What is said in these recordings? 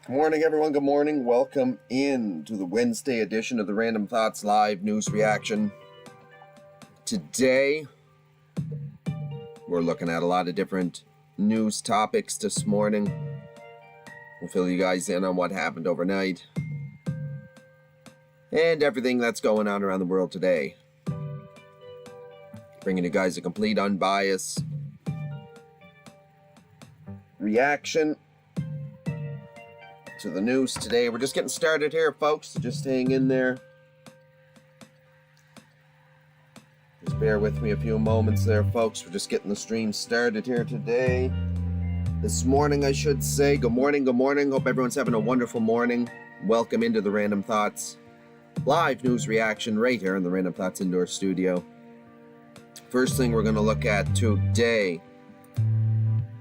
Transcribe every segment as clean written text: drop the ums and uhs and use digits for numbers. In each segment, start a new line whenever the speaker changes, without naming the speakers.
Good morning, everyone. Good morning. Welcome in to the Wednesday edition of the Random Thoughts Live News Reaction. Today, we're looking at a lot of different news topics this morning. We'll fill you guys in on what happened overnight and everything that's going on around the world today. Bringing you guys a complete, unbiased reaction to the news today. We're just getting started here, folks, so just hang in there. Just bear with me a few moments there, folks. We're just getting the stream started here today. This morning, I should say. Good morning, good morning. Hope everyone's having a wonderful morning. Welcome into the Random Thoughts live news reaction right here in the Random Thoughts indoor studio. First thing we're going to look at today,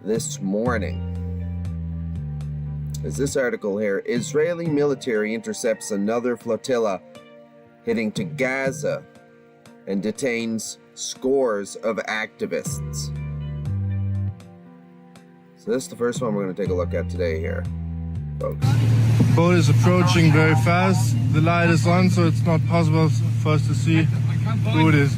this morning, is this article here. Israeli military intercepts another flotilla heading to Gaza and detains scores of activists. So this is the first one we're going to take a look at today here, folks.
Boat is approaching very fast. The light is on, so it's not possible for us to see who it is.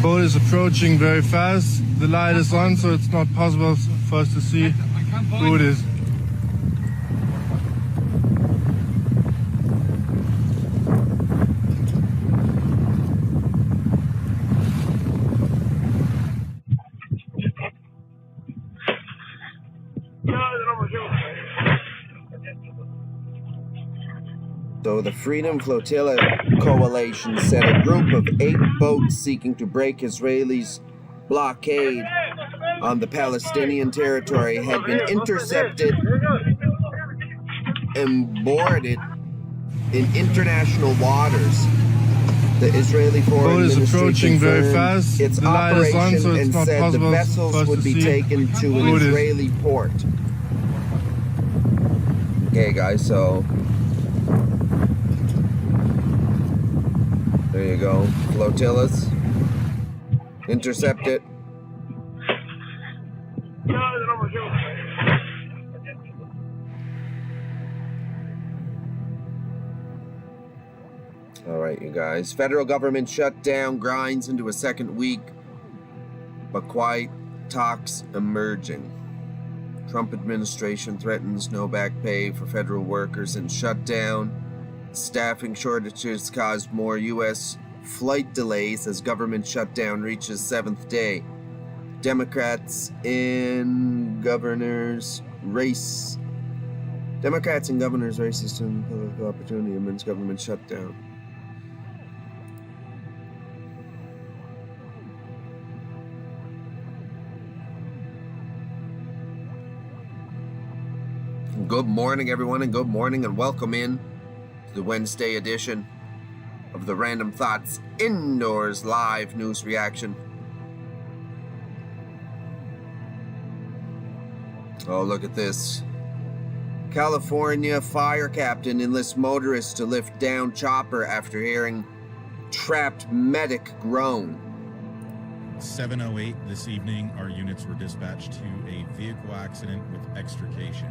Boat is approaching very fast. The light is on, so it's not possible for us to see who it is.
So the Freedom Flotilla Coalition said a group of 8 boats seeking to break Israelis' blockade on the Palestinian territory had been intercepted and boarded in international waters. The Israeli Foreign Ministry confirmed its operation and said the vessels would be taken to an Israeli port. Okay, guys, so there you go. Flotillas. Intercept it. Alright, you guys. Federal government shutdown grinds into a second week, but quiet talks emerging. Trump administration threatens no back pay for federal workers and shutdown. Staffing shortages caused more U.S. flight delays as government shutdown reaches 7th day. Democrats in governor's races to political opportunity amidst government shutdown. Good morning, everyone, and good morning, and welcome in to the Wednesday edition of the Random Thoughts Indoors Live News Reaction. Oh, look at this. California fire captain enlists motorists to lift down chopper after hearing trapped medic groan.
7:08 this evening, our units were dispatched to a vehicle accident with extrication.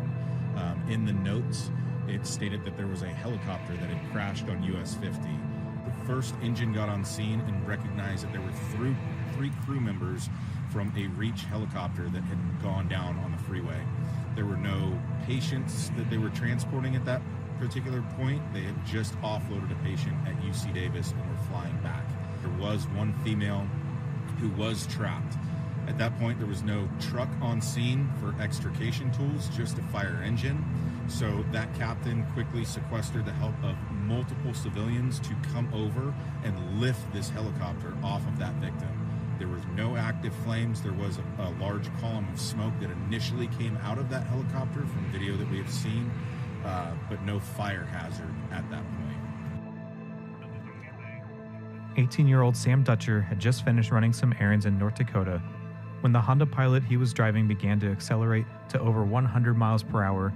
In the notes, it stated that there was a helicopter that had crashed on US 50. The first engine got on scene and recognized that there were three crew members from a Reach helicopter that had gone down on the freeway. There were no patients that they were transporting at that particular point. They had just offloaded a patient at UC Davis and were flying back. There was one female who was trapped. At that point, there was no truck on scene for extrication tools, just a fire engine. So that captain quickly sequestered the help of multiple civilians to come over and lift this helicopter off of that victim. There was no active flames. There was a large column of smoke that initially came out of that helicopter from video that we have seen, but no fire hazard at that point.
18-year-old Sam Dutcher had just finished running some errands in North Dakota when the Honda Pilot he was driving began to accelerate to over 100 miles per hour,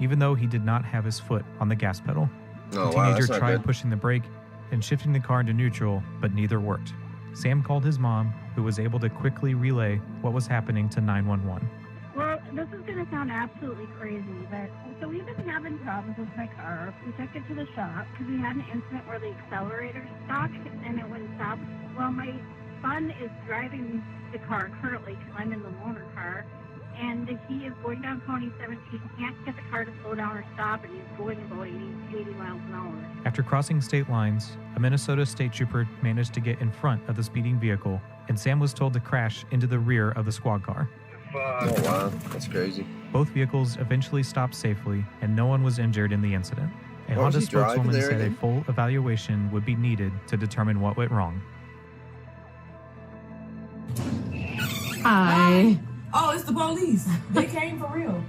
even though he did not have his foot on the gas pedal.
Oh,
The
wow,
teenager
that's not
tried
good.
pushing the brake and shifting the car into neutral, but neither worked. Sam called his mom, who was able to quickly relay what was happening to 911.
Well, this is going to sound absolutely crazy, but so we've been having problems with my car. We took it to the shop because we had an incident where the accelerator stuck and it wouldn't stop. Well, my son is driving the car currently because I'm in the loaner car, and he is going down County 17. He can't get the car to slow down or stop, and he's going about 80 miles an hour.
After crossing state lines, a Minnesota state trooper managed to get in front of the speeding vehicle, and Sam was told to crash into the rear of the squad car.
Oh, wow. That's crazy.
Both vehicles eventually stopped safely, and no one was injured in the incident. A
What was
Honda
he driving
spokeswoman
there
said a
again?
full evaluation would be needed to determine what went wrong.
Hi.
Oh, it's the police. They came for real.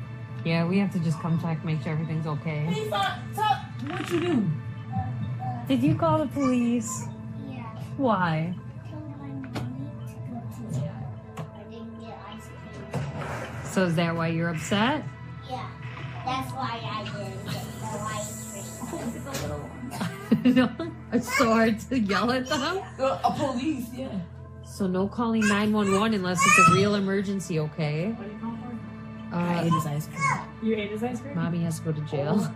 Yeah, we have to just come check, make sure everything's okay.
Hey, what you do?
Did you call the police?
Yeah.
Why?
Told my mommy to go to jail. I didn't get ice cream.
So is that why you're upset?
Yeah. That's why I didn't get no ice cream.
No, it's so hard to yell at them.
A police, yeah.
So no calling 911 unless it's a real emergency, okay?
What do you call for?
Uh,
his ice cream. You ate his ice cream?
Mommy has to go to jail.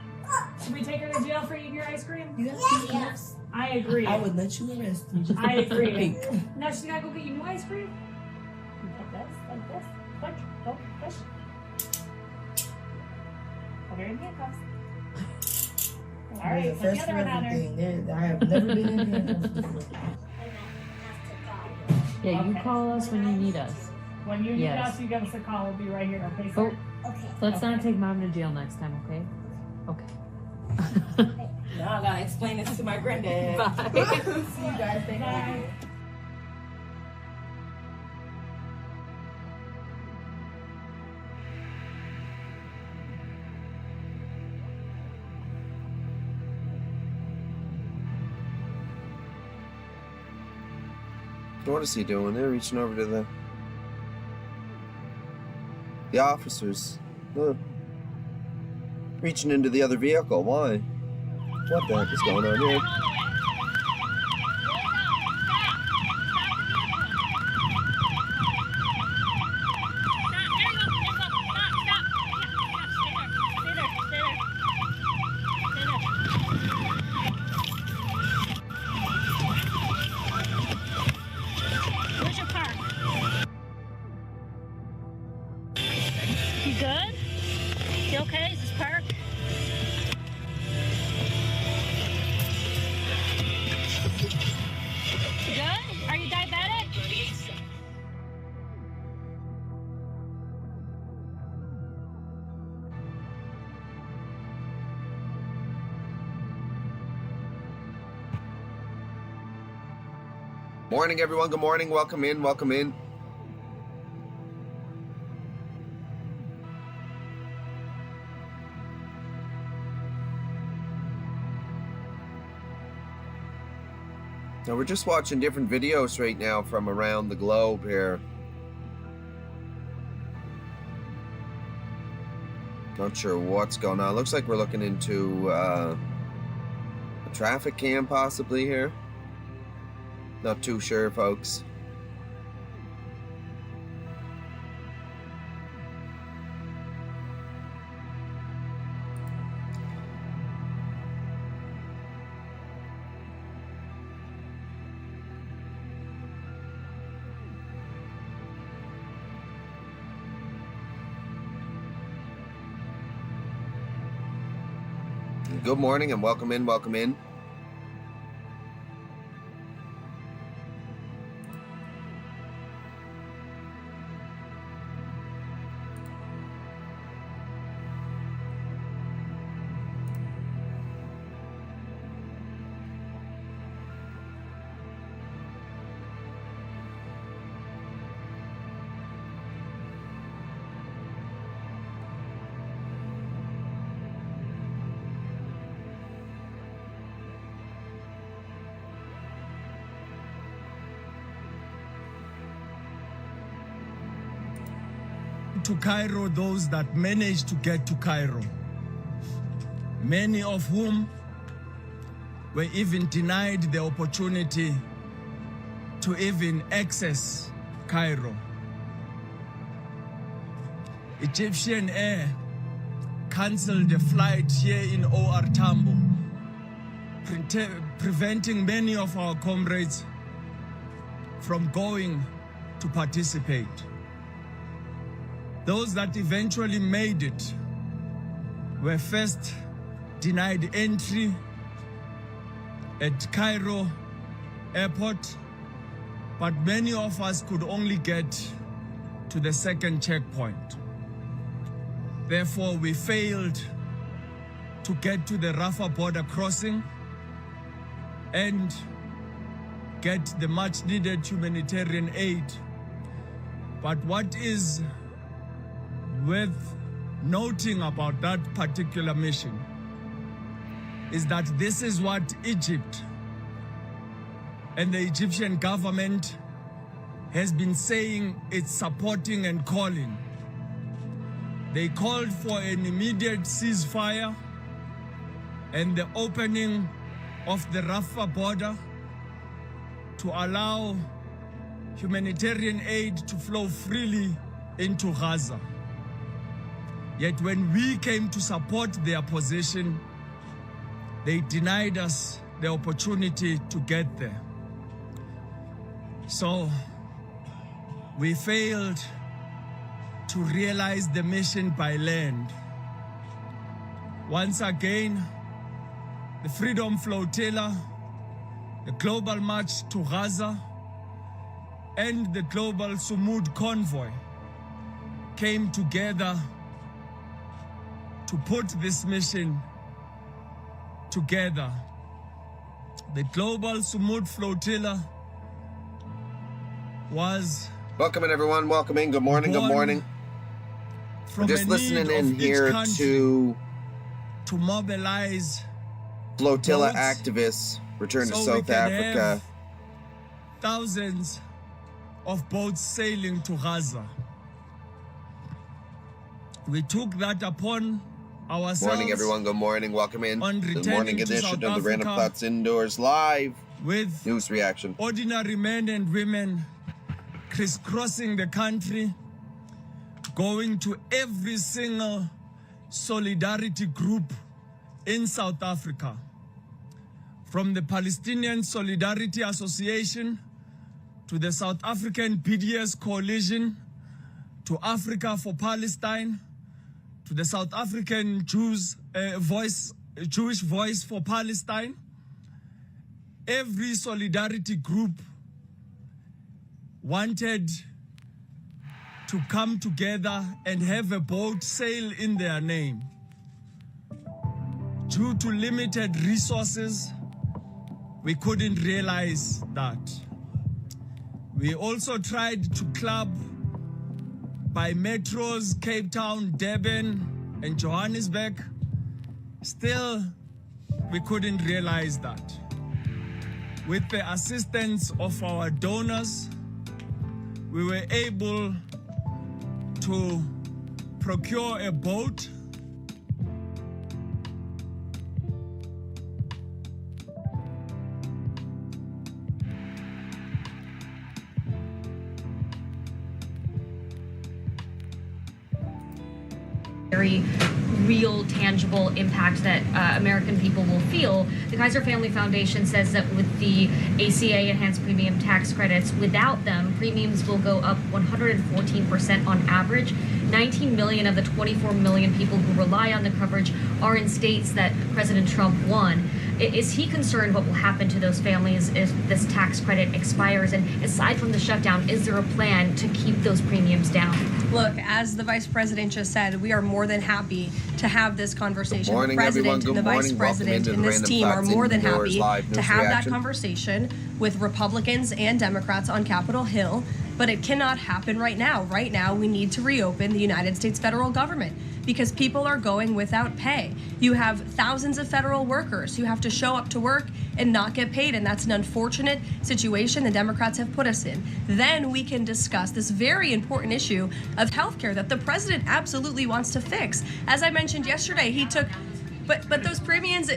Should we take her to jail for eating your ice cream?
Yes.
I agree.
I would let you arrest me.
I agree. Now she's gotta go get you new ice cream? Like this. Push. Go. Push. Put her in handcuffs. All right,
There's a
put the
first
other
for
one on her.
everything. I have never been in handcuffs before.
Yeah, you
Okay.
call us when you need us.
When you need
Yes.
us, you give us a call. We'll be right here, okay,
Oh,
sir?
Okay.
let's not take Mom to jail next time, okay? Okay.
Now I gotta explain this to my granddad.
Bye.
See you guys. Thank
Bye.
you.
What is he doing? They're reaching over to the officers. Huh. Reaching into the other vehicle. Why? What the heck is going on here?
Where's your car? You good? You okay? Is this parked? You good? Are you diabetic?
Morning, everyone. Good morning. Welcome in. Welcome in. Now, we're just watching different videos right now from around the globe here. Not sure what's going on. Looks like we're looking into a traffic cam possibly here. Not too sure, folks. Good morning and welcome in, welcome in.
to Cairo those that managed to get to Cairo, many of whom were even denied the opportunity to even access Cairo. Egyptian Air cancelled a flight here in OR Tambo, preventing many of our comrades from going to participate. Those that eventually made it were first denied entry at Cairo airport, but many of us could only get to the second checkpoint. Therefore, we failed to get to the Rafah border crossing and get the much needed humanitarian aid. But what is worth noting about that particular mission is that this is what Egypt and the Egyptian government has been saying it's supporting and calling. They called for an immediate ceasefire and the opening of the Rafah border to allow humanitarian aid to flow freely into Gaza. Yet when we came to support their position, they denied us the opportunity to get there. So we failed to realize the mission by land. Once again, the Freedom Flotilla, the Global March to Gaza, and the Global Sumud Convoy came together to put this mission together. The Global Sumud Flotilla was...
Welcome in, everyone. Welcome in. Good morning. Good morning. We're just listening in here to
mobilize
flotilla activists return to South Africa.
Thousands of boats sailing to Gaza. We took that upon ourselves.
Morning, everyone. Good morning. Welcome in to the morning edition of the Random Thoughts Indoors Live
with
news reaction.
Ordinary men and women crisscrossing the country, going to every single solidarity group in South Africa, from the Palestinian Solidarity Association to the South African PDS Coalition to Africa for Palestine to the South African Jewish Voice for Palestine. Every solidarity group wanted to come together and have a boat sail in their name. Due to limited resources, we couldn't realize that. We also tried to club by metros, Cape Town, Durban, and Johannesburg. Still, we couldn't realize that. With the assistance of our donors, we were able to procure a boat
very real, tangible impact that American people will feel. The Kaiser Family Foundation says that with the ACA enhanced premium tax credits, without them, premiums will go up 114% on average. 19 million of the 24 million people who rely on the coverage are in states that President Trump won. Is he concerned what will happen to those families if this tax credit expires? And aside from the shutdown, is there a plan to keep those premiums down?
Look, as the Vice President just said, we are more than happy to have this conversation.
Good morning,
the President
everyone.
and the Vice President and this team are more than happy to have that conversation with Republicans and Democrats on Capitol Hill, but it cannot happen right now. Right now, we need to reopen the United States federal government. because people are going without pay. You have thousands of federal workers who have to show up to work and not get paid, and that's an unfortunate situation the Democrats have put us in. Then we can discuss this very important issue of healthcare that the president absolutely wants to fix. As I mentioned yesterday, he took But those premiums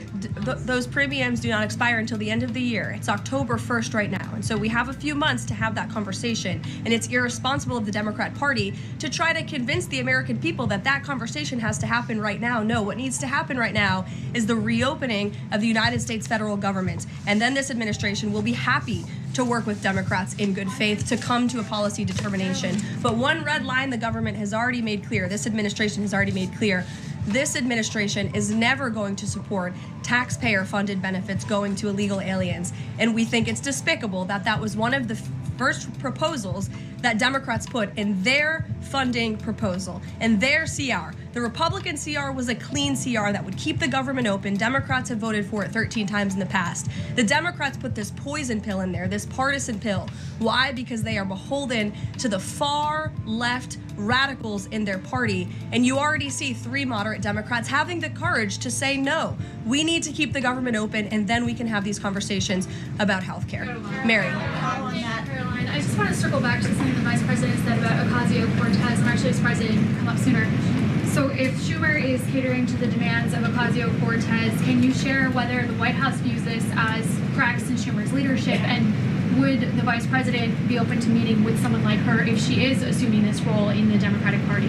do not expire until the end of the year. It's October 1st right now. And so we have a few months to have that conversation. And it's irresponsible of the Democrat Party to try to convince the American people that that conversation has to happen right now. No, what needs to happen right now is the reopening of the United States federal government. And then this administration will be happy to work with Democrats in good faith to come to a policy determination. But one red line the government has already made clear, this administration has already made clear, this administration is never going to support taxpayer-funded benefits going to illegal aliens. And we think it's despicable that that was one of the first proposals that Democrats put in their funding proposal, in their CR. The Republican CR was a clean CR that would keep the government open. Democrats have voted for it 13 times in the past. The Democrats put this poison pill in there, this partisan pill. Why? Because they are beholden to the far left radicals in their party. And you already see 3 moderate Democrats having the courage to say no. We need to keep the government open, and then we can have these conversations about health care. Mary.
Caroline, I just want to circle back to something the Vice President said about Ocasio-Cortez. I'm actually surprised it didn't come up sooner. So if Schumer is catering to the demands of Ocasio-Cortez, can you share whether the White House views this as cracks in Schumer's leadership, and would the Vice President be open to meeting with someone like her if she is assuming this role in the Democratic Party?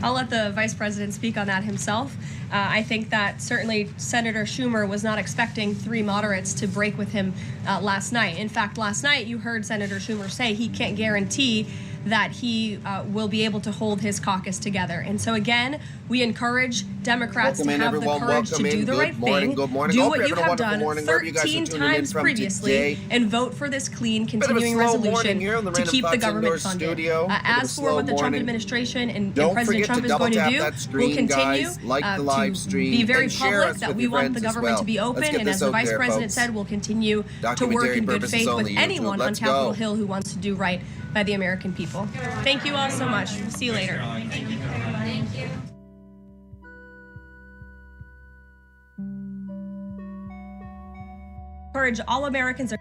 I'll let the Vice President speak on that himself. I think that certainly Senator Schumer was not expecting 3 moderates to break with him last night. In fact, last night you heard Senator Schumer say he can't guarantee that he will be able to hold his caucus together. And so again, we encourage Democrats to have the courage to do the right thing, do what you have done 13 times previously, and vote for this clean, continuing resolution to keep the government funded. As for what the Trump administration and President Trump is going to do, we'll continue to be very public that we want the government to be open, and as the Vice President said, we'll continue to work in good faith with anyone on Capitol Hill who wants to do right by the American people. Thank you all so much. We'll see you later.
Thank you.
Encourage all Americans.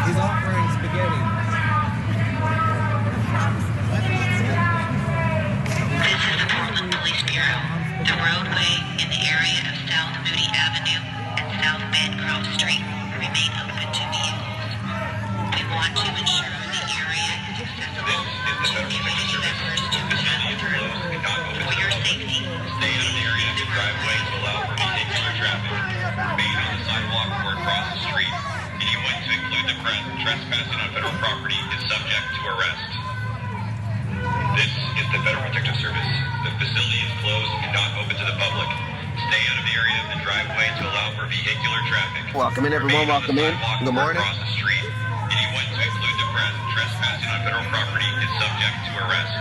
He's offering spaghetti.
This is the Portland Police Bureau. The roadway in the area of South Moody Avenue and South Bancroft Street remain open to vehicles. We want to ensure the area is accessible to community members to pass through. For your safety,
stay in an area of the driveway to allow for vehicular traffic. Remain on the sidewalk or across the street. Anyone to include the trespassing on federal property is subject to arrest. This is the Federal Protective Service. The facility is closed and not open to the public. Stay out of the area of the driveway to allow for vehicular traffic.
Welcome in, everyone. Welcome in. Good morning.
Across the street. Anyone to include the trespassing on federal property is subject to arrest.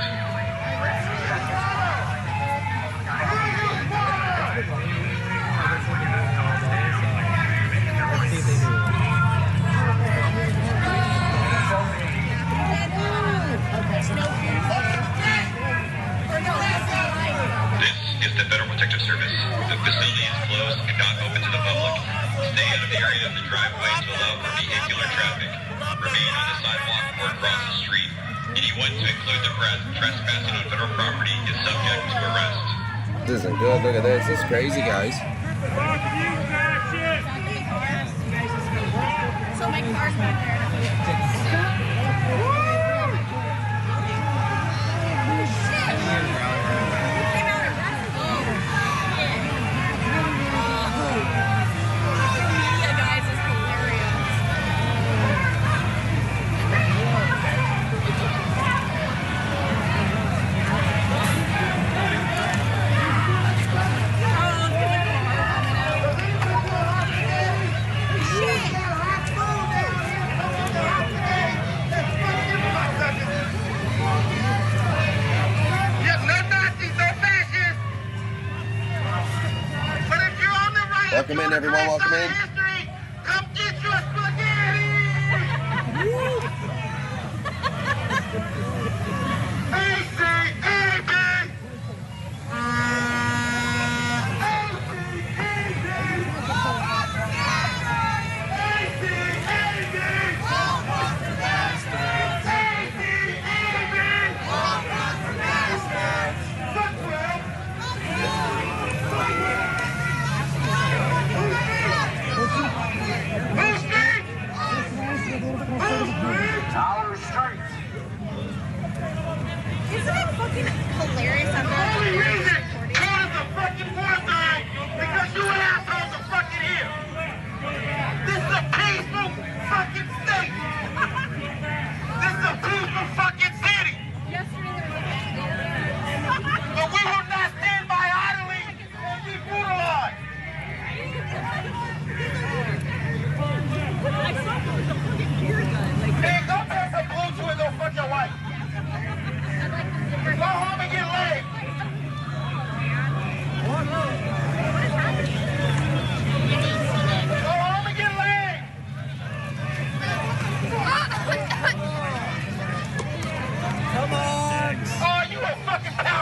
This is the Federal Protective Service. The facility is closed and not open to the public. Stay out of the area of the driveway to allow for vehicular traffic. Remain on the sidewalk or across the street. Anyone to include the trespassing on federal property is subject to arrest.
This isn't good. Look at this. This is crazy, guys.
So my car's back there.
Welcome in, everyone. Welcome in.